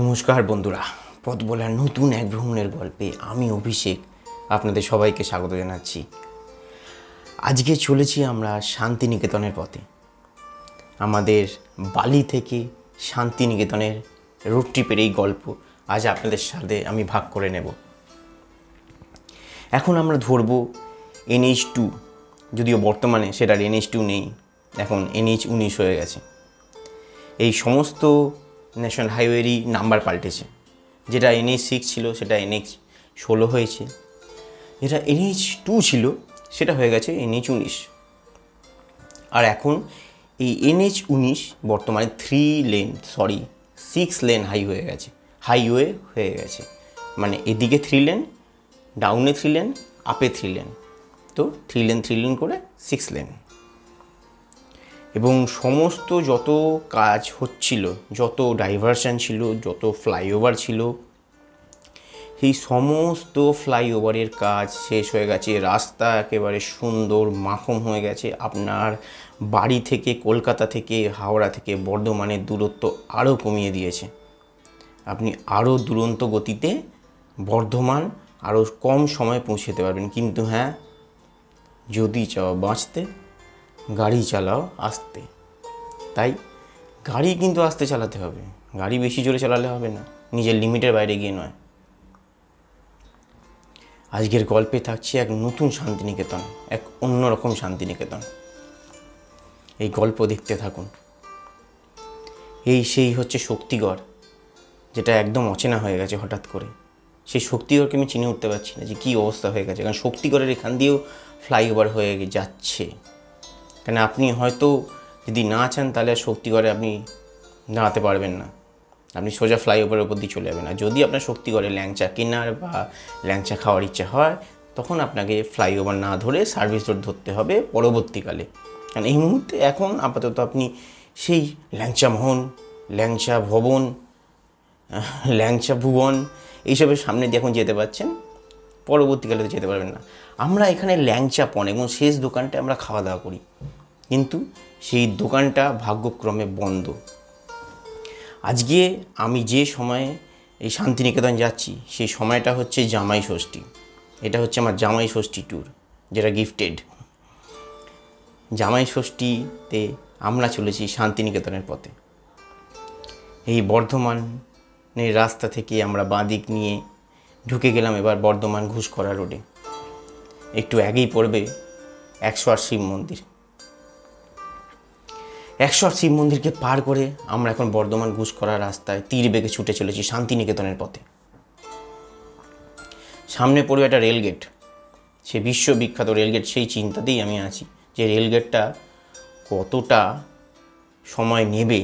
নমস্কার বন্ধুরা, পথ বলার নতুন এক ভ্রমণের গল্পে আমি অভিষেক আপনাদের সবাইকে স্বাগত জানাচ্ছি। আজকে চলেছি আমরা শান্তিনিকেতনের পথে। আমাদের বালি থেকে শান্তিনিকেতনের রোড ট্রিপের এই গল্প আজ আপনাদের সাথে আমি ভাগ করে নেব। এখন আমরা ধরব NH2, যদিও বর্তমানে সেটার NH2 নেই, এখন NH19 হয়ে গেছে। এই সমস্ত ন্যাশনাল হাইওয়েরই নাম্বার পাল্টেছে। যেটা NH6 ছিল সেটা NH16 হয়েছে, যেটা NH2 ছিল সেটা হয়ে গেছে NH19। আর এখন এই NH19 বর্তমানে 6 লেন হাইওয়ে হয়ে গেছে। মানে এদিকে 3 লেন, ডাউনে 3 লেন, আপে 3 লেন, তো 3 লেন করে 6 লেন। এবং সমস্ত যত কাজ হচ্ছিল, যত ডাইভারশন ছিল, যত ফ্লাইওভার ছিল, সেই সমস্ত ফ্লাইওভারের কাজ শেষ হয়ে গেছে। রাস্তা একেবারে সুন্দর মাখন হয়ে গেছে। আপনার বাড়ি থেকে, কলকাতা থেকে, হাওড়া থেকে বর্ধমানের দূরত্ব আরও কমিয়ে দিয়েছে। আপনি আরও দুরন্ত গতিতে বর্ধমান আরও কম সময়ে পৌঁছে যেতে পারবেন। কিন্তু হ্যাঁ, যদি চাও বাঁচতে, গাড়ি চালাও আস্তে। তাই গাড়ি কিন্তু আস্তে চালাতে হবে, গাড়ি বেশি জোরে চালালে হবে না, নিজের লিমিটের বাইরে গিয়ে নয়। আজকের গল্পে থাকছে এক নতুন শান্তিনিকেতন, এক অন্যরকম শান্তিনিকেতন। এই গল্প দেখতে থাকুন। সেই হচ্ছে শক্তিগড়, যেটা একদম অচেনা হয়ে গেছে হঠাৎ করে। সেই শক্তিগড়কে আমি চিনে উঠতে পারছি না যে কী অবস্থা হয়ে গেছে। কারণ শক্তিগড়ের এখান দিয়েও ফ্লাইওভার হয়ে যাচ্ছে। কেন আপনি হয়তো যদি না চান তাহলে শক্তিগড়ে আপনি দাঁড়াতে পারবেন না, আপনি সোজা ফ্লাইওভারের উপর দিয়ে চলে যাবেন। আর যদি আপনার শক্তিগড়ে ল্যাংচা কেনার বা ল্যাংচা খাওয়ার ইচ্ছা হয়, তখন আপনাকে ফ্লাইওভার না ধরে সার্ভিস রোড ধরতে হবে পরবর্তীকালে। কারণ এই মুহূর্তে এখন আপাতত আপনি সেই ল্যাংচা মোহন, ল্যাংচা ভবন, ল্যাংচা ভুবন এইসবের সামনে দিয়ে এখন যেতে পারছেন, পরবর্তীকালে তো যেতে পারবেন না। আমরা এখানে ল্যাংচা পন এবং শেষ দোকানটায় আমরা খাওয়া দাওয়া করি, কিন্তু সেই দোকানটা ভাগ্যক্রমে বন্ধ। আজকে আমি যে সময়ে এই শান্তিনিকেতন যাচ্ছি, সেই সময়টা হচ্ছে জামাই ষষ্ঠী। এটা হচ্ছে আমার জামাই ষষ্ঠী ট্যুর, যেটা গিফটেড। জামাই ষষ্ঠীতে আমরা চলেছি শান্তিনিকেতনের পথে। এই বর্ধমানের রাস্তা থেকে আমরা বাঁ দিক নিয়ে ঢুকে গেলাম এবার বর্ধমান ঘুষকরা রোডে। একটু আগেই পড়বে 108 শিব মন্দির। 108 শিব মন্দিরকে পার করে আমরা এখন বর্ধমান ঘুষকরা রাস্তায় তীর বেগে ছুটে চলেছি শান্তিনিকেতনের পথে। সামনে পড়বে একটা রেলগেট, সে বিশ্ববিখ্যাত রেলগেট। সেই চিন্তাতেই আমি আছি যে রেলগেটটা কতটা সময় নেবে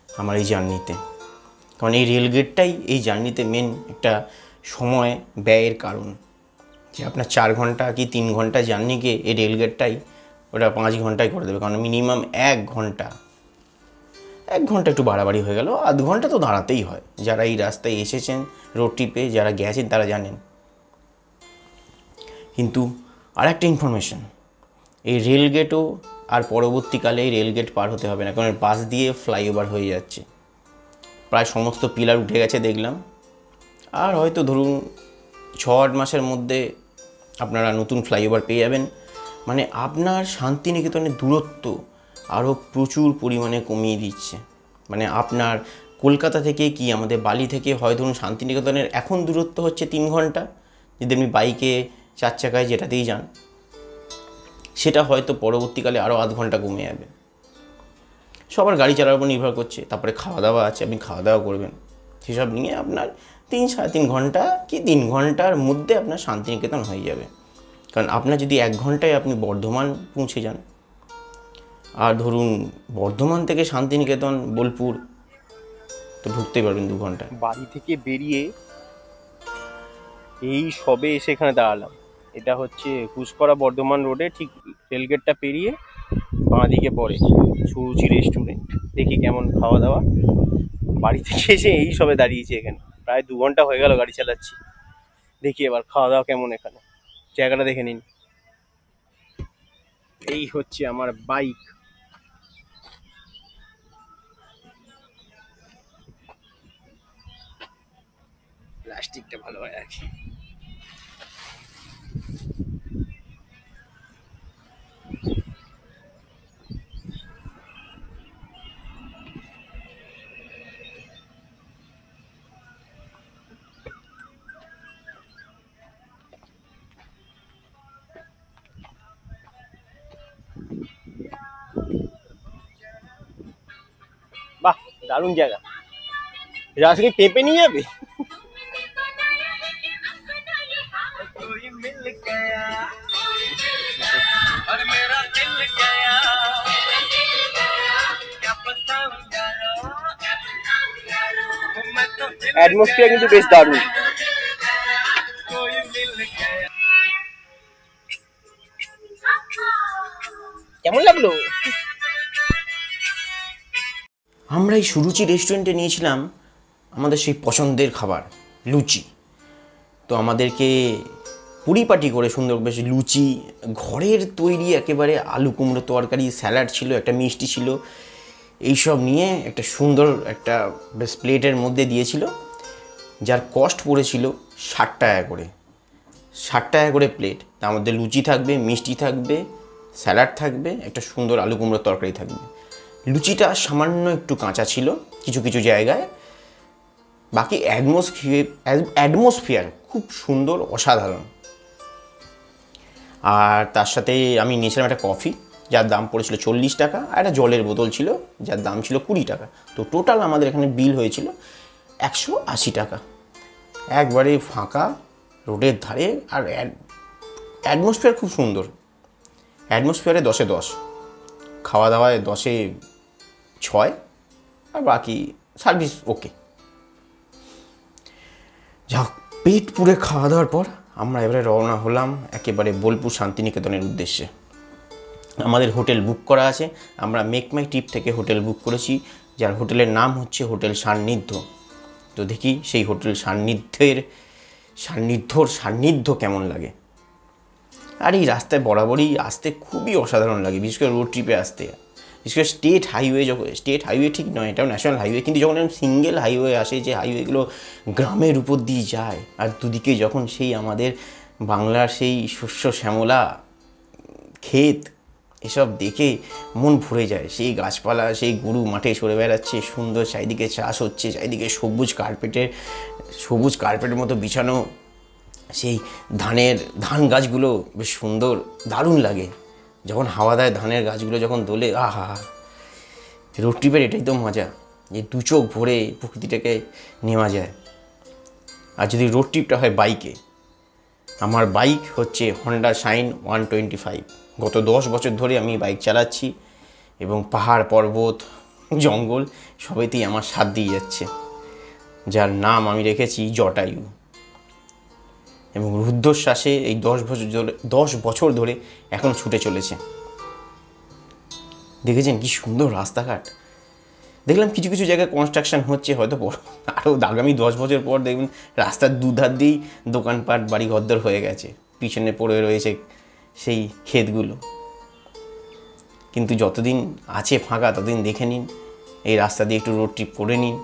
আমার এই জার্নিতে। কারণ এই রেলগেটটাই এই জার্নিতে মেন একটা সময় ব্যয়ের কারণ। যে আপনার 4 ঘন্টা কি 3 ঘন্টা জার্নিকে এই রেলগেটটাই ওটা 5 ঘন্টায় করে দেবে। কারণ মিনিমাম 1 ঘন্টা একটু বাড়াবাড়ি হয়ে গেল, আধ ঘন্টা তো দাঁড়াতেই হয়। যারা এই রাস্তায় এসেছেন রোড ট্রিপে, যারা গেছেন তারা জানেন। কিন্তু আর একটা ইনফরমেশন, এই রেলগেটও আর পরবর্তীকালে এই রেলগেট পার হতে হবে না, কারণ পাশ দিয়ে ফ্লাইওভার হয়ে যাচ্ছে। প্রায় সমস্ত পিলার উঠে গেছে দেখলাম। আর হয়তো ধরুন 6-8 মাসের মধ্যে আপনারা নতুন ফ্লাইওভার পেয়ে যাবেন। মানে আপনার শান্তিনিকেতনের দূরত্ব আরও প্রচুর পরিমাণে কমিয়ে দিচ্ছে। মানে আপনার কলকাতা থেকে কি আমাদের বালি থেকে হয় ধরুন শান্তিনিকেতনের এখন দূরত্ব হচ্ছে 3 ঘন্টা, যদি আপনি বাইকে 4 চাকায় যেটাতেই যান, সেটা হয়তো পরবর্তীকালে আরও আধ ঘন্টা কমে যাবে। সবার গাড়ি চালানোর উপর নির্ভর করছে। তারপরে খাওয়া দাওয়া আছে, আপনি খাওয়া দাওয়া করবেন, সেসব নিয়ে আপনার 3-3.5 ঘন্টা কি 3 ঘন্টার মধ্যে আপনার শান্তিনিকেতন হয়ে যাবে। কারণ আপনার যদি 1 ঘন্টায় আপনি বর্ধমান পৌঁছে যান, আর ধরুন বর্ধমান থেকে শান্তিনিকেতন বোলপুর তো ঢুকতেই পারবেন 2 ঘন্টায়। বাড়ি থেকে বেরিয়ে এই সবে এসে এখানে দাঁড়ালাম। এটা হচ্ছে ঘুষকরা বর্ধমান রোডে, ঠিক রেলগেটটা পেরিয়ে বাঁ দিকে পড়ে সুরুচি রেস্টুরেন্ট। দেখি কেমন খাওয়া দাওয়া। বাড়ি থেকে এসে এই সবে দাঁড়িয়েছি এখানে, প্রায় 2 ঘন্টা হয়ে গেল গাড়ি চালাচ্ছি। দেখি এবার খাওয়া দাওয়া কেমন এখানে, জায়গাটা দেখে নিন। এই হচ্ছে আমার বাইক। দিকটা ভালো হয় আর কি। বাহ, দারুণ জায়গা। রাজকে পেঁপে নিয়ে যাবে? অ্যাটমসফিয়ার কিন্তু বেশ দারুণ। কেমন লাগলো? আমরা এই সুরুচি রেস্টুরেন্টে নিয়েছিলাম আমাদের সেই পছন্দের খাবার লুচি। তো আমাদেরকে পরিপাটি করে সুন্দর বেশ লুচি, ঘরের তৈরি একেবারে আলু কুমড়ো তরকারি, স্যালাড ছিল, একটা মিষ্টি ছিল, এইসব নিয়ে একটা সুন্দর একটা বেশ প্লেটের মধ্যে দিয়েছিল, যার কস্ট পড়েছিল 60 টাকা করে। 60 টাকা করে প্লেট। তার মধ্যে লুচি থাকবে, মিষ্টি থাকবে, স্যালাড থাকবে, একটা সুন্দর আলু কুমড়োর তরকারি থাকবে। লুচিটা সামান্য একটু কাঁচা ছিল কিছু কিছু জায়গায়, বাকি অ্যাটমসফিয়ার খুব সুন্দর, অসাধারণ। আর তার সাথে আমি নিয়েছিলাম একটা কফি, যার দাম পড়েছিল 40 টাকা, আর একটা জলের বোতল ছিল যার দাম ছিল 20 টাকা। তো টোটাল আমাদের এখানে বিল হয়েছিল 180 টাকা। একবারে ফাঁকা, রোডের ধারে, আর অ্যাটমসফিয়ার খুব সুন্দর। অ্যাটমসফিয়ারে 10-এ 10, খাওয়া দাওয়ায় 10-এ 6, আর বাকি সার্ভিস ওকে। যাক, পেট পুরে খাওয়া দাওয়ার পর আমরা এবারে রওনা হলাম একেবারে বোলপুর শান্তিনিকেতনের উদ্দেশ্যে। আমাদের হোটেল বুক করা আছে, আমরা মেক মাই ট্রিপ থেকে হোটেল বুক করেছি, যার হোটেলের নাম হচ্ছে হোটেল সান্নিধ্য। তো দেখি সেই হোটেল সান্নিধ্য কেমন লাগে। আর এই রাস্তায় বরাবরই আসতে খুবই অসাধারণ লাগে, বিশেষ করে রোড ট্রিপে আসতে। বিশেষ করে স্টেট হাইওয়ে ঠিক নয়, এটাও ন্যাশনাল হাইওয়ে, কিন্তু যখন সিঙ্গেল হাইওয়ে আসে, যে হাইওয়েগুলো গ্রামের উপর দিয়ে যায়, আর দুদিকে যখন সেই আমাদের বাংলার সেই শস্য শ্যামলা ক্ষেত, এসব দেখে মন ভরে যায়। সেই গাছপালা, সেই গরু মাঠে সরে বেড়াচ্ছে, সুন্দর চারিদিকে চাষ হচ্ছে, চারিদিকে সবুজ কার্পেটের মতো বিছানো সেই ধান গাছগুলো বেশ সুন্দর, দারুণ লাগে। যখন হাওয়া দেয় ধানের গাছগুলো যখন দোলে, আহা! রোড ট্রিপের এটাই তো মজা, যে দু চোখ ভরে প্রকৃতিটাকে নেওয়া যায়। আর যদি রোড ট্রিপটা হয় বাইকে, আমার বাইক হচ্ছে হন্ডা শাইন 125। গত 10 বছর ধরে আমি বাইক চালাচ্ছি, এবং পাহাড় পর্বত জঙ্গল সবেতেই আমার সাথ দিয়ে যাচ্ছে, যার নাম আমি রেখেছি জটায়ু। এবং রুদ্ধশ্বাসে এই 10 বছর ধরে এখন ছুটে চলেছে। দেখেছেন কি সুন্দর রাস্তাঘাট। দেখলাম কিছু কিছু জায়গায় কনস্ট্রাকশন হচ্ছে, হয়তো আরও আগামী 10 বছর পর দেখবেন রাস্তার দুধার দিয়েই দোকানপাট, বাড়ি ঘরদর হয়ে গেছে, পিছনে পড়ে রয়েছে সেই ক্ষেতগুলো। কিন্তু যতদিন আছে ফাঁকা ততদিন দেখে নিন, এই রাস্তা দিয়ে একটু রোড ট্রিপ করে নিন।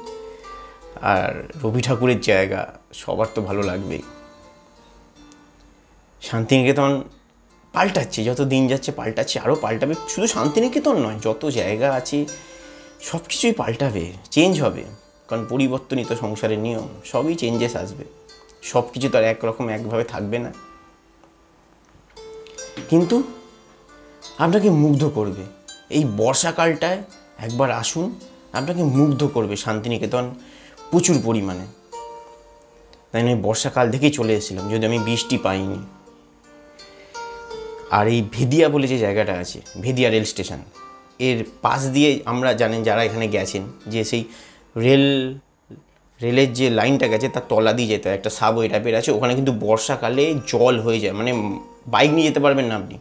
আর রবি ঠাকুরের জায়গা, সবার তো ভালো লাগবেই। শান্তিনিকেতন পাল্টাচ্ছে, যত দিন যাচ্ছে পাল্টাচ্ছে, আরও পাল্টাবে। শুধু শান্তিনিকেতন নয়, যত জায়গা আছে সব কিছুই পাল্টাবে, চেঞ্জ হবে, কারণ পরিবর্তনই তো সংসারের নিয়ম, সবই চেঞ্জেস আসবে, সব কিছু তো আর একভাবে থাকবে না। কিন্তু আপনাকে মুগ্ধ করবে এই বর্ষাকালটায়, একবার আসুন, আপনাকে মুগ্ধ করবে শান্তিনিকেতন প্রচুর পরিমাণে। তাই আমি বর্ষাকাল থেকেই চলে এসেছিলাম, যদি আমি বৃষ্টি পাইনি। আর এই ভেদিয়া বলে যে জায়গাটা আছে, ভেদিয়া রেল স্টেশন, এর পাশ দিয়ে আমরা জানেন যারা এখানে গেছেন, যে সেই রেলের যে লাইনটা গেছে তার তলা দিয়ে যেতে হয়, একটা সাবওয়ে টাইপের আছে, ওখানে কিন্তু বর্ষাকালে জল হয়ে যায়, মানে বাইক নিয়ে যেতে পারবেন না আপনি,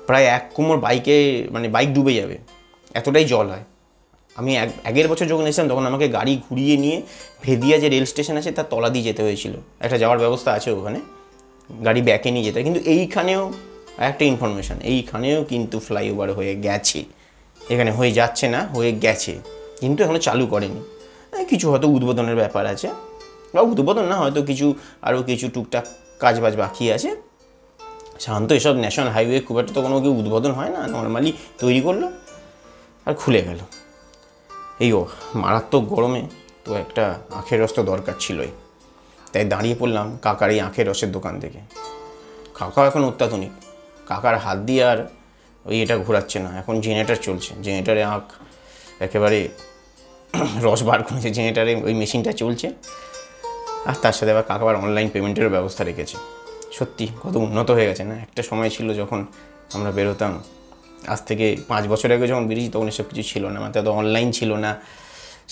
প্রায় 1 কোমর বাইক ডুবে যাবে, এতটাই জল হয়। আমি আগের বছর যখন এসেছিলাম তখন আমাকে গাড়ি ঘুরিয়ে নিয়ে ভেদিয়া যে রেল স্টেশন আছে তার তলা দিয়ে যেতে হয়েছিল, একটা যাওয়ার ব্যবস্থা আছে ওখানে, গাড়ি ব্যাকে নিয়ে যেতে হয়। কিন্তু এইখানেও একটা ইনফরমেশান, এইখানেও কিন্তু ফ্লাইওভার হয়ে গেছে, এখানে হয়ে যাচ্ছে না, হয়ে গেছে, কিন্তু এখনও চালু করেনি, কিছু হয়তো উদ্বোধনের ব্যাপার আছে, বা উদ্বোধন না, হয়তো আরও কিছু টুকটাক কাজবাজ বাকি আছে। সাধারণত এসব ন্যাশনাল হাইওয়ে খুব একটা তো কোনো কেউ উদ্বোধন হয় না, নর্মালি তৈরি করলো আর খুলে গেল। এই মারাত্মক গরমে তো একটা আখের রস তো দরকার ছিলই, তাই দাঁড়িয়ে পড়লাম কাকার এই আখের রসের দোকান থেকে। কাকা এখন অত্যাধুনিক, কাকার হাত দিয়ে আর এটা ঘোরাচ্ছে না, এখন জেনারেটার চলছে, জেনারেটারে আখ একেবারে রস বার করেছে, জেনারেটারে ওই মেশিনটা চলছে। আর তার সাথে আবার কাকা আবার অনলাইন পেমেন্টেরও ব্যবস্থা রেখেছে। সত্যি কত উন্নত হয়ে গেছে না। একটা সময় ছিল যখন আমরা বেরোতাম, আজ থেকে 5 বছর আগে যখন বেরিয়েছি তখন এসব কিছু ছিল না, মাত্র তো অনলাইন ছিল না,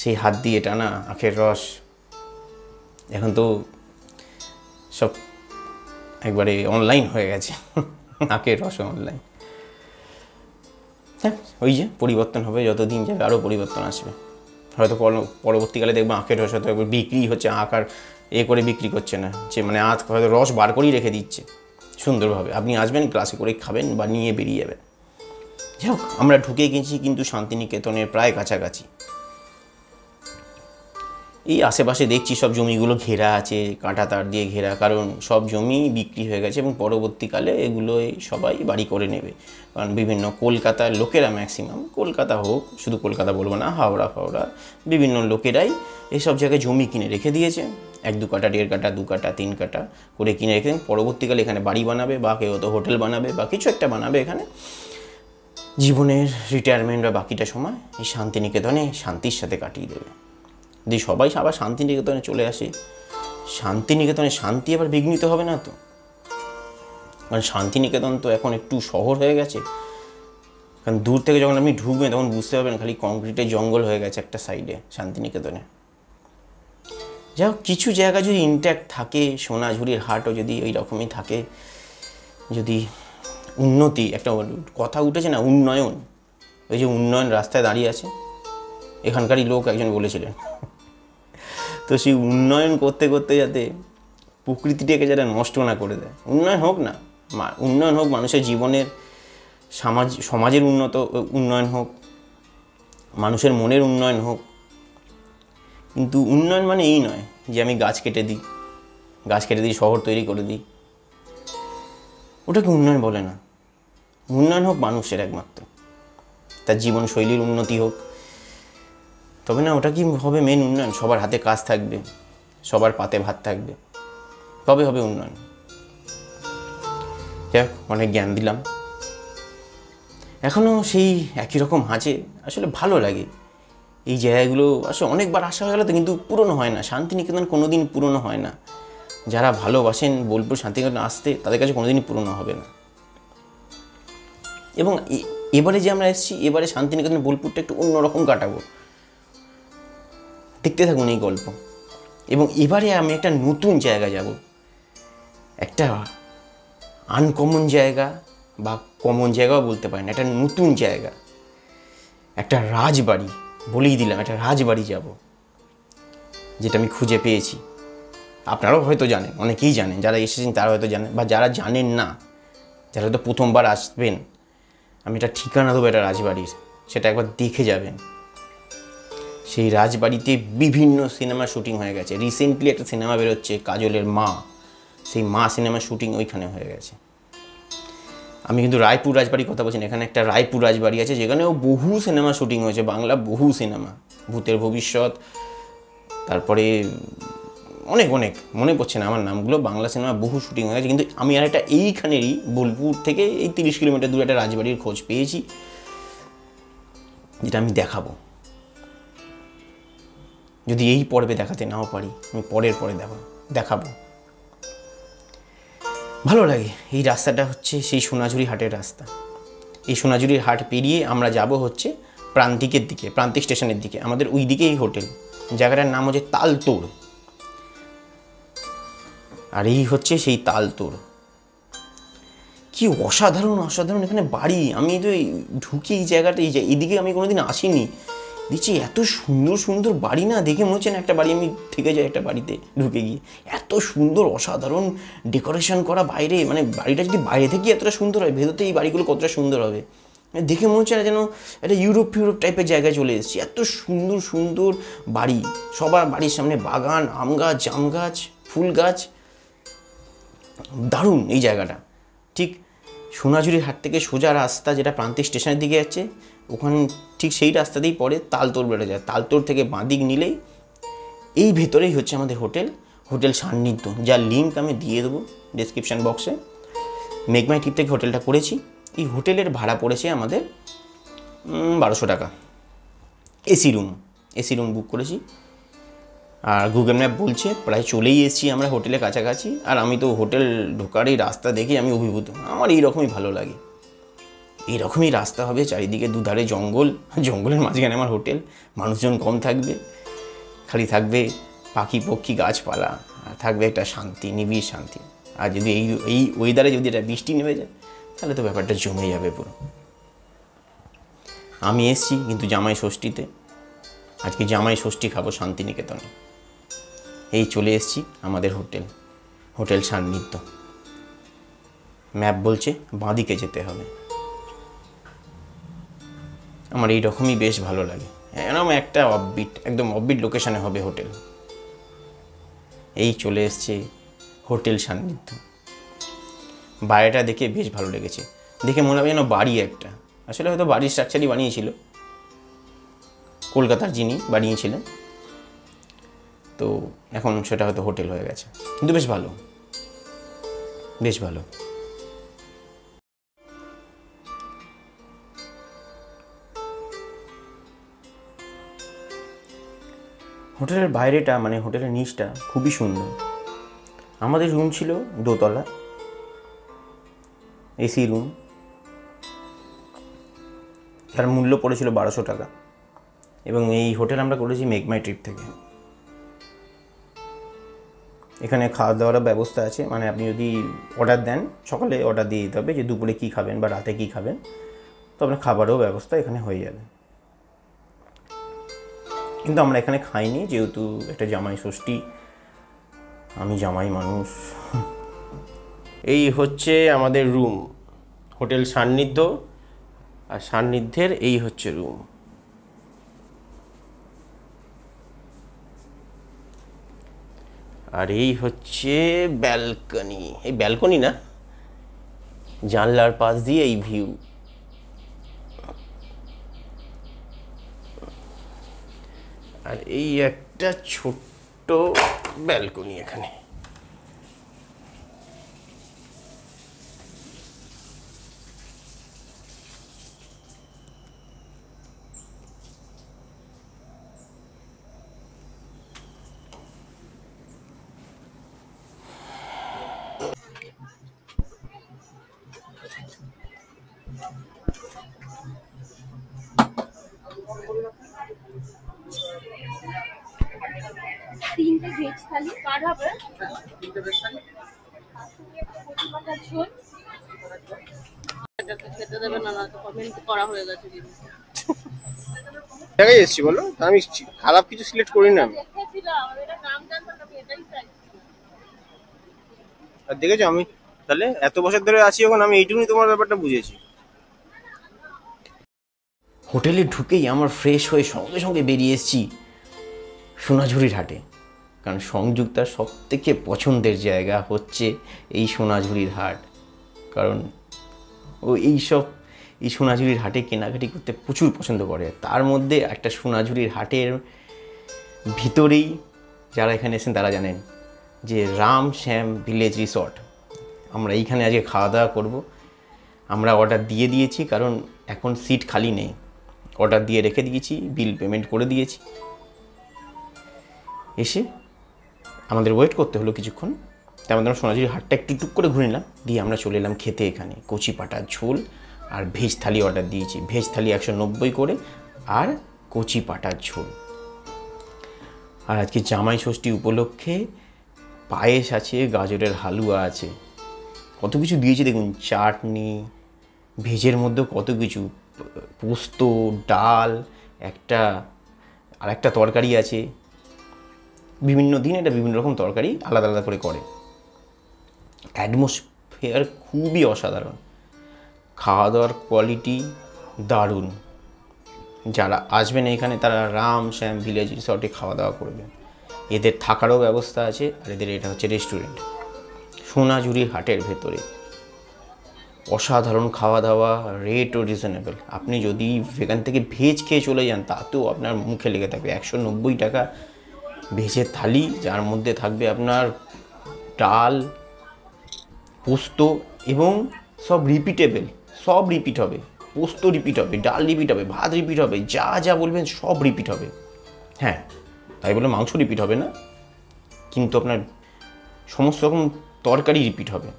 সেই হাত দিয়ে টানা আখের রস। এখন তো সব একবারে অনলাইন হয়ে গেছে, আখের রস অনলাইন। হ্যাঁ, ওই যে পরিবর্তন হবে, যত দিন যাবে আরও পরিবর্তন আসবে। হয়তো পরবর্তীকালে দেখবো আখের রস হয়তো একবার বিক্রি হচ্ছে, আখ আর করে বিক্রি করছে না, যে মানে আখ হয়তো রস বার করেই রেখে দিচ্ছে সুন্দরভাবে, আপনি আসবেন গ্লাসে করে খাবেন বা নিয়ে বেরিয়ে যাবেন। যাই হোক, আমরা ঢুকে গেছি কিন্তু শান্তিনিকেতনের প্রায় কাছাকাছি। এই আশেপাশে দেখছি সব জমিগুলো ঘেরা আছে, কাঁটা তার দিয়ে ঘেরা, কারণ সব জমি বিক্রি হয়ে গেছে এবং পরবর্তীকালে এগুলোই সবাই বাড়ি করে নেবে। কারণ বিভিন্ন কলকাতার লোকেরা, ম্যাক্সিমাম কলকাতা হোক, শুধু কলকাতা বলবো না, হাওড়া বিভিন্ন লোকেরাই এইসব জায়গায় জমি কিনে রেখে দিয়েছে, 1-2 কাঠা 1.5 কাঠা 2 কাঠা 3 কাঠা করে কিনে রেখে পরবর্তীকালে এখানে বাড়ি বানাবে বা কেউ তো হোটেল বানাবে বা কিছু একটা বানাবে এখানে। জীবনের রিটায়ারমেন্ট বা বাকিটা সময় এই শান্তিনিকেতনে শান্তির সাথে কাটিয়ে দেবে। যদি সবাই আবার শান্তিনিকেতনে চলে আসে, শান্তিনিকেতনে শান্তি আবার বিঘ্নিত হবে না তো? কারণ শান্তিনিকেতন তো এখন একটু শহর হয়ে গেছে, কারণ দূর থেকে যখন আপনি ঢুকবেন তখন বুঝতে পারবেন খালি কংক্রিটের জঙ্গল হয়ে গেছে একটা সাইডে শান্তিনিকেতনে। যাই হোক, কিছু জায়গা যদি ইনট্যাক্ট থাকে, সোনাঝুরির হাটও যদি ওই রকমই থাকে, যদি উন্নতি, একটা কথা উঠেছে না, উন্নয়ন, ওই যে উন্নয়ন রাস্তায় দাঁড়িয়ে আছে, এখানকারই লোক একজন বলেছিলেন, তো সেই উন্নয়ন করতে করতে যাতে প্রকৃতিটাকে যারা নষ্ট না করে দেয়, উন্নয়ন হোক না, উন্নয়ন হোক মানুষের জীবনের, সমাজের উন্নয়ন হোক, মানুষের মনের উন্নয়ন হোক, কিন্তু উন্নয়ন মানে এই নয় যে আমি গাছ কেটে দিই শহর তৈরি করে দিই, ওটাকে উন্নয়ন বলে না। উন্নয়ন হোক মানুষের একমাত্র, তার জীবনশৈলীর উন্নতি হোক, তবে না ওটা কি হবে মেন উন্নয়ন। সবার হাতে কাজ থাকবে, সবার পাতে ভাত থাকবে, তবে হবে উন্নয়ন। যাক, অনেক জ্ঞান দিলাম, এখনও সেই একই রকম আছে। আসলে ভালো লাগে এই জায়গাগুলো, আসলে অনেকবার আসা হয়ে গেল তো, কিন্তু পুরনো হয় না। শান্তিনিকেতন কোনোদিন পুরনো হয় না। যারা ভালোবাসেন বোলপুর শান্তিনিকেতন আসতে, তাদের কাছে কোনোদিনই পুরনো হবে না। এবং এবারে যে আমরা এসেছি, এবারে শান্তিনিকেতন বোলপুরটা একটু অন্যরকম কাটাবো, দেখতে থাকুন এই গল্প। এবং এবারে আমি একটা নতুন জায়গা যাব, একটা আনকমন জায়গা বা কমন জায়গাও বলতে পারেন, একটা নতুন জায়গা, একটা রাজবাড়ি। বলেই দিলাম, একটা রাজবাড়ি যাব, যেটা আমি খুঁজে পেয়েছি। আপনারাও হয়তো জানেন, অনেকেই জানেন, যারা এসেছেন তারা হয়তো জানেন, বা যারা জানেন না, যারা হয়তো প্রথমবার আসবেন, আমি একটা ঠিকানা দেবো একটা রাজবাড়ির, সেটা একবার দেখে যাবেন। সেই রাজবাড়িতে বিভিন্ন সিনেমা শুটিং হয়ে গেছে। রিসেন্টলি একটা সিনেমা বেরোচ্ছে কাজলের মা, সেই মা সিনেমার শুটিং ওইখানে হয়ে গেছে। আমি কিন্তু রায়পুর রাজবাড়ির কথা বলছি না, এখানে একটা রায়পুর রাজবাড়ি আছে যেখানেও বহু সিনেমা শুটিং হয়েছে, বাংলা বহু সিনেমা, ভূতের ভবিষ্যৎ, তারপরে অনেক মনে পড়ছে না আমার নামগুলো, বাংলা সিনেমা বহু শুটিং হয়ে গেছে। কিন্তু আমি আর একটা এইখানেরই বোলপুর থেকে এই 30 কিলোমিটার দূরে একটা রাজবাড়ির খোঁজ পেয়েছি, যেটা আমি দেখাবো। যদি এই পর্বে দেখাতে নাও পারি, আমি পরে দেখাবো। ভালো লাগে। এই রাস্তাটা হচ্ছে সেই সোনাঝুরি হাটের রাস্তা। এই সোনাঝুরির হাট পেরিয়ে আমরা যাব হচ্ছে প্রান্তিক স্টেশনের দিকে। আমাদের ওই দিকে এই হোটেল, জায়গাটার নাম হচ্ছে তালতোড়। আর এই হচ্ছে সেই তালতোড়। কি অসাধারণ এখানে বাড়ি। আমি তো ঢুকে এই জায়গাটা, এইদিকে আমি কোনোদিন আসিনি, দেখছি এত সুন্দর বাড়ি না, দেখে মনে হচ্ছে না একটা বাড়ি আমি থেকে যাই একটা বাড়িতে ঢুকে গিয়ে। এত সুন্দর অসাধারণ ডেকোরেশন করা বাইরে, মানে বাড়িটা যদি বাইরে থেকে এতটা সুন্দর হয়, ভেতরতে এই বাড়িগুলো কতটা সুন্দর হবে। দেখে মনে হচ্ছে না যেন একটা ইউরোপ টাইপের জায়গায় চলে এসেছি। এত সুন্দর সুন্দর বাড়ি, সবার বাড়ির সামনে বাগান, আম গাছ, জাম গাছ, ফুল গাছ, দারুণ এই জায়গাটা। ঠিক সোনাঝুরির হাট থেকে সোজা রাস্তা যেটা প্রান্তিক স্টেশনের দিকে যাচ্ছে, ওখানে ঠিক সেই রাস্তাতেই পরে তালতোড় বেড়ে যায়। তালতোড় থেকে বাঁদিক নিলেই এই ভেতরেই হচ্ছে আমাদের হোটেল সান্নিধ্য, যার লিঙ্ক আমি দিয়ে দেবো ডেসক্রিপশান বক্সে। মেক মাই ট্রিপ থেকে হোটেলটা করেছি। এই হোটেলের ভাড়া পড়েছে আমাদের 1200 টাকা। এসি রুম বুক করেছি। আর গুগল ম্যাপ বলছে প্রায় চলেই এসেছি আমরা হোটেলের কাছাকাছি। আর আমি তো হোটেল ঢোকার এই রাস্তা দেখে আমি অভিভূত। আমার এইরকমই ভালো লাগে, এইরকমই রাস্তা হবে, চারিদিকে দুধারে জঙ্গলের মাঝখানে আমার হোটেল, মানুষজন কম থাকবে, খালি থাকবে পাখি পক্ষী গাছপালা, আর থাকবে একটা শান্তি, নিবিড় শান্তি। আর যদি এই ওয়েদারে যদি এটা বৃষ্টি নেমে যায় তাহলে তো ব্যাপারটা জমে যাবে পুরো। আমি এসছি কিন্তু জামাই ষষ্ঠীতে, আজকে জামাই ষষ্ঠী খাবো শান্তিনিকেতনে। এই চলে এসছি আমাদের হোটেল সান্নিধ্য। ম্যাপ বলছে বাঁদিকে যেতে হবে। আমার এই রকমই বেশ ভালো লাগে, এরকম একটা একদম অফবিট লোকেশানে হবে হোটেল। এই চলে এসছে হোটেল সান্নিধ্য। বাইরেটা দেখে বেশ ভালো লেগেছে, দেখে মনে হবে যেন বাড়ি একটা। আসলে হয়তো বাড়ির স্ট্রাকচারই বানিয়েছিল কলকাতার যিনি বানিয়েছিলেন, তো এখন সেটা হয়তো হোটেল হয়ে গেছে, কিন্তু বেশ ভালো। হোটেলের বাইরেটা মানে হোটেলের নিচটা খুবই সুন্দর। আমাদের রুম ছিল দোতলা, এসি রুম, যার মূল্য পড়েছিল 1200 টাকা। এবং এই হোটেল আমরা করেছি মেক মাই ট্রিপ থেকে। এখানে খাওয়া দাওয়ার ব্যবস্থা আছে, মানে আপনি যদি অর্ডার দেন সকালে অর্ডার দিয়ে দিতে হবে যে দুপুরে কী খাবেন বা রাতে কী খাবেন, তো আপনার খাবারও ব্যবস্থা এখানে হয়ে যাবে। কিন্তু আমরা এখানে খাইনি, যেহেতু একটা জামাই ষষ্ঠী, আমি জামাই মানুষ। এই হচ্ছে আমাদের রুম, হোটেল সান্নিধ্য, আর সান্নিধ্যের এই হচ্ছে রুম। আর এই হচ্ছে ব্যালকনি, এই ব্যালকনি না, জানলার পাশ দিয়ে এই ভিউ। আর এই একটা ছোট্ট ব্যালকনি এখানে। তিনটে ভেজ থালি কার হবে? তিনটে ভেজ থালি কচি পাতার ঝোল। এটাকে খেতে দেবে না, তো কমেন্ট করা হয়ে গেছে দিদি। জায়গায় এসেছি বলো, আমি খারাপ কিছু সিলেক্ট করি না। আমি দেখেছিলাম, এটা নাম জানতাম না, এটাই চাই। আর দেখেছো, আমি তাহলে এত বছর ধরে আছি এখন, আমি এইটুকুনি তোমার ব্যাপারটা বুঝেছি। হোটেলে ঢুকেই আমার ফ্রেশ হয়ে সঙ্গে সঙ্গে বেরিয়ে এসেছি সোনাঝুরির হাটে। কারণ সংযুক্তার সবথেকে পছন্দের জায়গা হচ্ছে এই সোনাঝুরির হাট। কারণ ও এই সোনাঝুরির হাটে কেনাকাটি করতে প্রচুর পছন্দ করে। তার মধ্যে একটা সোনাঝুরির হাটের ভিতরেই, যারা এখানে এসেছেন তারা জানেন যে রাম শ্যাম ভিলেজ রিসর্ট, আমরা এইখানে আজকে খাওয়া দাওয়া করবো। আমরা অর্ডার দিয়ে দিয়েছি, কারণ এখন সিট খালি নেই, অর্ডার দিয়ে রেখে দিয়েছি, বিল পেমেন্ট করে দিয়েছি। এসে আমাদের ওয়েট করতে হলো কিছুক্ষণ, তার মধ্যে আমরা সোনাঝুরির হাটটা একটু টুক করে ঘুরে নিলাম, দিয়ে আমরা চলে এলাম খেতে। এখানে কচি পাটার ঝোল আর ভেজ থালি অর্ডার দিয়েছি, ভেজ থালি 190 করে আর কচি পাটার ঝোল। আর আজকে জামাই ষষ্ঠী উপলক্ষে পায়েস আছে, গাজরের হালুয়া আছে, কত কিছু দিয়েছি দেখুন, চাটনি, ভেজের মধ্যেও কত কিছু, পোস্ত, ডাল, আর একটা তরকারি আছে। বিভিন্ন দিন এটা বিভিন্ন রকম তরকারি আলাদা আলাদা করে করে। অ্যাটমসফিয়ার খুবই অসাধারণ, খাওয়া দাওয়ার কোয়ালিটি দারুণ। যারা আসবেন এখানে তারা রাম শ্যাম ভিলেজ রিসর্টে খাওয়া দাওয়া করবেন। এদের থাকারও ব্যবস্থা আছে, আর এদের এটা হচ্ছে রেস্টুরেন্ট, সোনাঝুরি হাটের ভেতরে। অসাধারণ খাওয়া দাওয়া, রেটও রিজনেবল। আপনি যদি এখান থেকে ভেজ খেয়ে চলে যান তাতেও আপনার মুখে লেগে থাকবে। 190 টাকা ভেজের থালি, যার মধ্যে থাকবে আপনার ডাল, পোস্ত, এবং সব রিপিটেবল, সব রিপিট হবে। পোস্ত রিপিট হবে, ডাল রিপিট হবে, ভাত রিপিট হবে, যা যা বলবেন সব রিপিট হবে। হ্যাঁ, তাই বলে মাংস রিপিট হবে না, কিন্তু আপনার সমস্ত রকম তরকারি রিপিট হবে।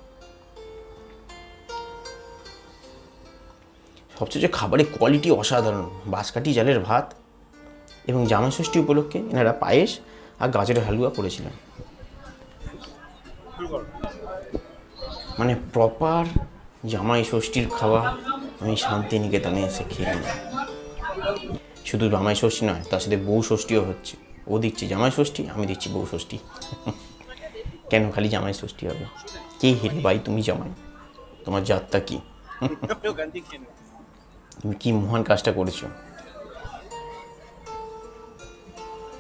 সবচেয়ে খাবারের কোয়ালিটি অসাধারণ। বাঁশকাঠি জালের ভাত, এবং জামাই ষষ্ঠী উপলক্ষে এনারা পায়েস আর গাজরের হালুয়া করেছিলেন। মানে প্রপার জামাই ষষ্ঠীর খাওয়া আমি শান্তিনিকেতনে এসে খেয়ে নিই। শুধু জামাই ষষ্ঠী নয়, তার সাথে বউ ষষ্ঠীও হচ্ছে। ও দিচ্ছি জামাই ষষ্ঠী, আমি দিচ্ছি বউ ষষ্ঠী। কেন খালি জামাই ষষ্ঠী হবে? কে হেরে ভাই, তুমি জামাই, তোমার জাতটা কি? তুমি কি মহান কাজটা করেছো।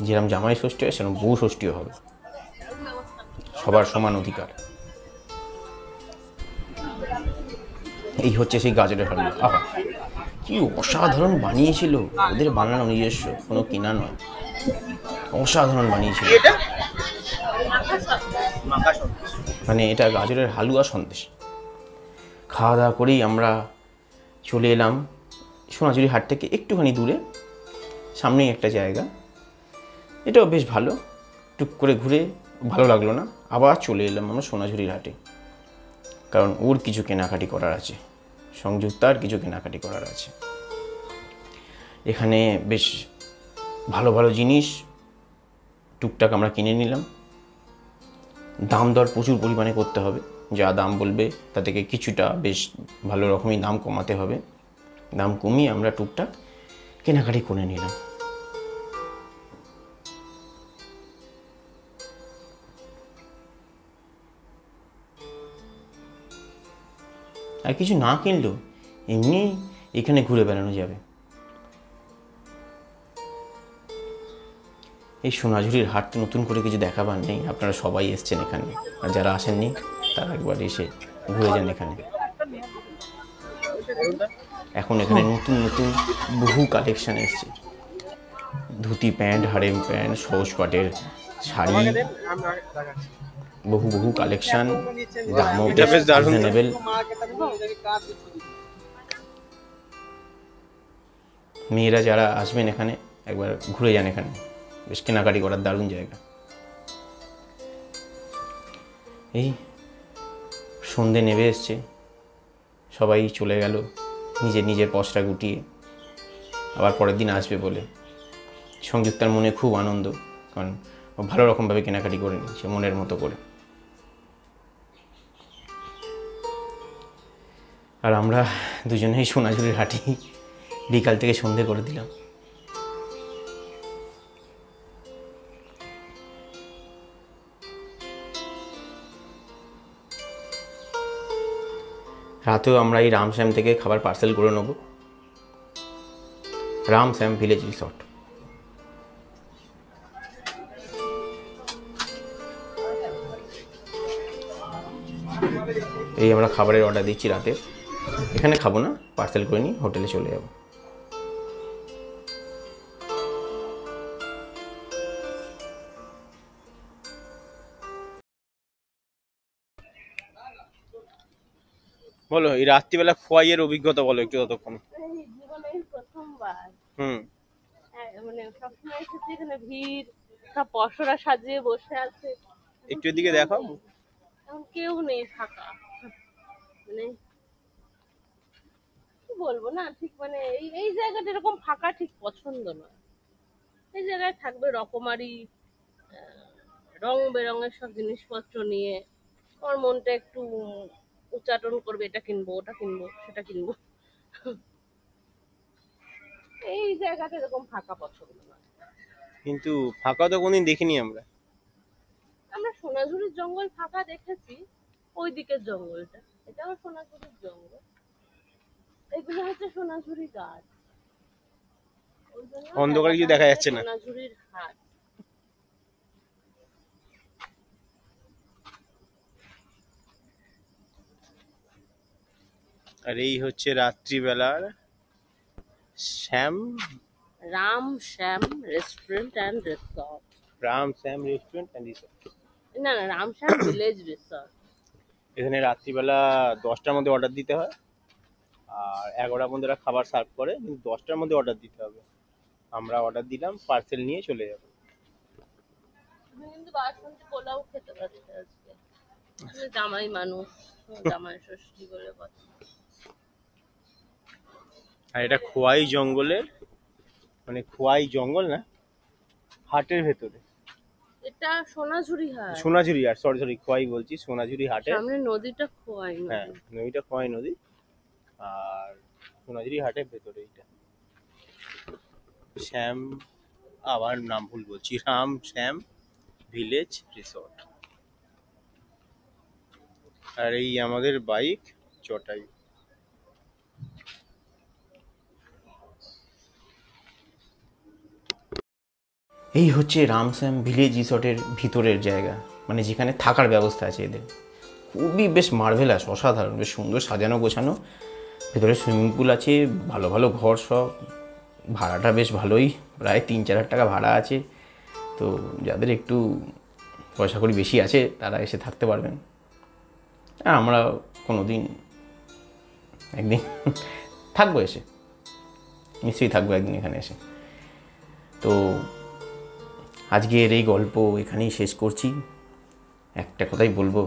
যেরকম জামাই ষষ্ঠী হয় সেরকম বউ ষষ্ঠীও হবে, সবার সমান অধিকার। এই হচ্ছে সেই গাজরের হালুয়া। আহা, কি অসাধারণ বানিয়েছিল, ওদের বানানো নিজস্ব, কোনো কেনা নয়। অসাধারণ বানিয়েছিল। মানে এটা গাজরের হালুয়া সন্দেশ। খাওয়া দাওয়া করেই আমরা চলে এলাম সোনাঝুরি হাট থেকে একটুখানি দূরে, সামনেই একটা জায়গা, এটাও বেশ ভালো। টুক করে ঘুরে ভালো লাগলো না, আবার চলে এলাম আমরা সোনাঝুরির হাটে, কারণ ওর কিছু কেনাকাটি করার আছে, সংযুক্তার কিছু কেনাকাটি করার আছে। এখানে বেশ ভালো ভালো জিনিস টুকটাক আমরা কিনে নিলাম। দাম দর প্রচুর পরিমাণে করতে হবে, যা দাম বলবে তা থেকে কিছুটা বেশ ভালো রকমই দাম কমাতে হবে। দাম কমিয়ে আমরা টুকটাক কেনাকাটি করে নিলাম। আর কিছু না কিনলেও এমনি এখানে ঘুরে বেড়ানো যাবে। এই সোনাঝুরির হাট নতুন করে কিছু দেখাবার নেই, আপনারা সবাই এসছেন এখানে, আর যারা আসেননি তারা একবার এসে ঘুরে যান এখানে। এখন এখানে নতুন নতুন বহু কালেকশন এসছে, ধুতি প্যান্ট, হারেম প্যান্ট, সহজ পাটের শাড়ি, বহু বহু কালেকশন, দামও বেশ রিজনেবল। মেয়েরা যারা আসবেন এখানে একবার ঘুরে যান, এখানে বেশ কেনাকাটি করার দারুণ জায়গা। এই সন্ধে নেমে এসছে, সবাই চলে গেল নিজের নিজের পসরা গুটিয়ে, আবার পরের দিন আসবে বলে। সংযুক্তার মনে খুব আনন্দ, কারণ ও ভালো রকমভাবে কেনাকাটি করে নিচ্ছে মনের মতো করে। আর আমরা দুজনেই সোনাঝুরির হাটে বিকাল থেকে সন্ধে করে দিলাম। রাতেও আমরা এই রাম শ্যাম থেকে খাবার পার্সেল করে নেব, রাম শ্যাম ভিলেজ রিসর্ট। এই আমরা খাবারের অর্ডার দিচ্ছি রাতে, এখানে খাবো না, পার্সেল করে নিই, হোটেলে চলে যাব। বলো, এই রাত্রিবেলা খোয়াইয়ের অভিজ্ঞতা বলো একটু ততক্ষণ। জীবনের প্রথমবার হুম। মানে সবসময় এসেছি, এখানে ভিড়, সব পশরা সাজিয়ে বসে আছে, একটু এদিকে দেখো। এখন কেউ নেই, ফাঁকা। মানে কি বলবো না, ঠিক মানে এই এই জায়গাটা এরকম ফাঁকা ঠিক পছন্দ নয়। এই জায়গায় থাকবে রকমারি রং বেরঙের সব জিনিসপত্র নিয়ে, আমার মনটা একটু উচ্চাটন করবে, এটা কিনবো, ওটা কিনবো, সেটা কিনবো। এই জায়গাটা এরকম ফাঁকা পছন্দ নয়। কিন্তু ফাঁকা তো কোনদিন দেখিনি আমরা। আমরা সোনাঝুরির জঙ্গল ফাঁকা দেখেছি, ওই দিকের জঙ্গলটা, এটা আমার সোনাঝুরির জঙ্গল। এগুলো হচ্ছে সোনাঝুরি গাছ, ওই জন্য অন্ধকারে কিছু দেখা যাচ্ছে না। সোনাঝুরির হাট। আর এই হচ্ছে রাত্রিবেলার Shyam Ram Shyam restaurant and resort. Ram Shyam restaurant and resort. না না, রাম শ্যাম ভিলেজ রিসর্ট। এখানে রাত্রিবেলা 10টার মধ্যে অর্ডার দিতে হয়, আর 11টার মধ্যে ওরা খাবার সার্ভ করে, কিন্তু 10টার মধ্যে অর্ডার দিতে হবে। আমরা অর্ডার দিলাম, পার্সেল নিয়ে চলে যাবো। তুমি কিন্তু বাসন্তী পোলাও খেতে পারছো আজকে, তুমি জামাই মানুষ, জামাই ষষ্ঠী বলে কথা। আর এটা খোয়াই জঙ্গলের, মানে খোয়াই জঙ্গল না, হাটের ভেতরে। এটা সোনাঝুরি হাট, সোনাঝুরি হাট, সরি সরি, খোয়াই বলছি, সোনাঝুরি হাটে। সামনে নদীটা খোয়াই হ্যাঁ, নদী। নদীটা খোয়াই নদী, আর সোনাঝুরি হাটের ভেতরে এইটা শ্যাম, আবার নাম ভুল বলছি, রাম শ্যাম ভিলেজ রিসর্ট। আর এই আমাদের বাইক চটাই। এই হচ্ছে রামশ্যাম ভিলেজ রিসর্টের ভিতরের জায়গা, মানে যেখানে থাকার ব্যবস্থা আছে এদের। খুবই বেশ মার্ভেলাস, অসাধারণ, বেশ সুন্দর সাজানো গোছানো। ভেতরে সুইমিং পুল আছে, ভালো ভালো ঘর সব। ভাড়াটা বেশ ভালোই, প্রায় 3-4 হাজার টাকা ভাড়া আছে। তো যাদের একটু পয়সা কড়ি বেশি আছে তারা এসে থাকতে পারবেন। আর আমরা কোনো দিন একদিন থাকবো, এসে নিশ্চয়ই থাকবো একদিন এখানে এসে। তো আজকের এই গল্প এখানেই শেষ করছি। একটা কথাই বলবো,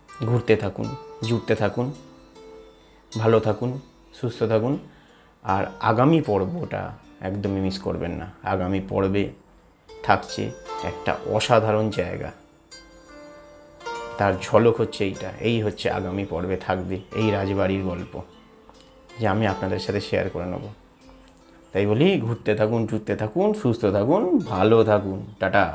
ঘুরতে থাকুন, জুড়তে থাকুন, ভালো থাকুন, সুস্থ থাকুন। আর আগামী পর্বটা একদমই মিস করবেন না। আগামী পর্বে থাকছে একটা অসাধারণ জায়গা, তার ঝলক হচ্ছে এইটা। এই হচ্ছে আগামী পর্বে থাকবে এই রাজবাড়ির গল্প, যে আমি আপনাদের সাথে শেয়ার করে নেব। তাই বলি, ঘুরতে থাকুন, জুড়তে থাকুন, সুস্থ থাকুন, ভালো থাকুন। টাটা।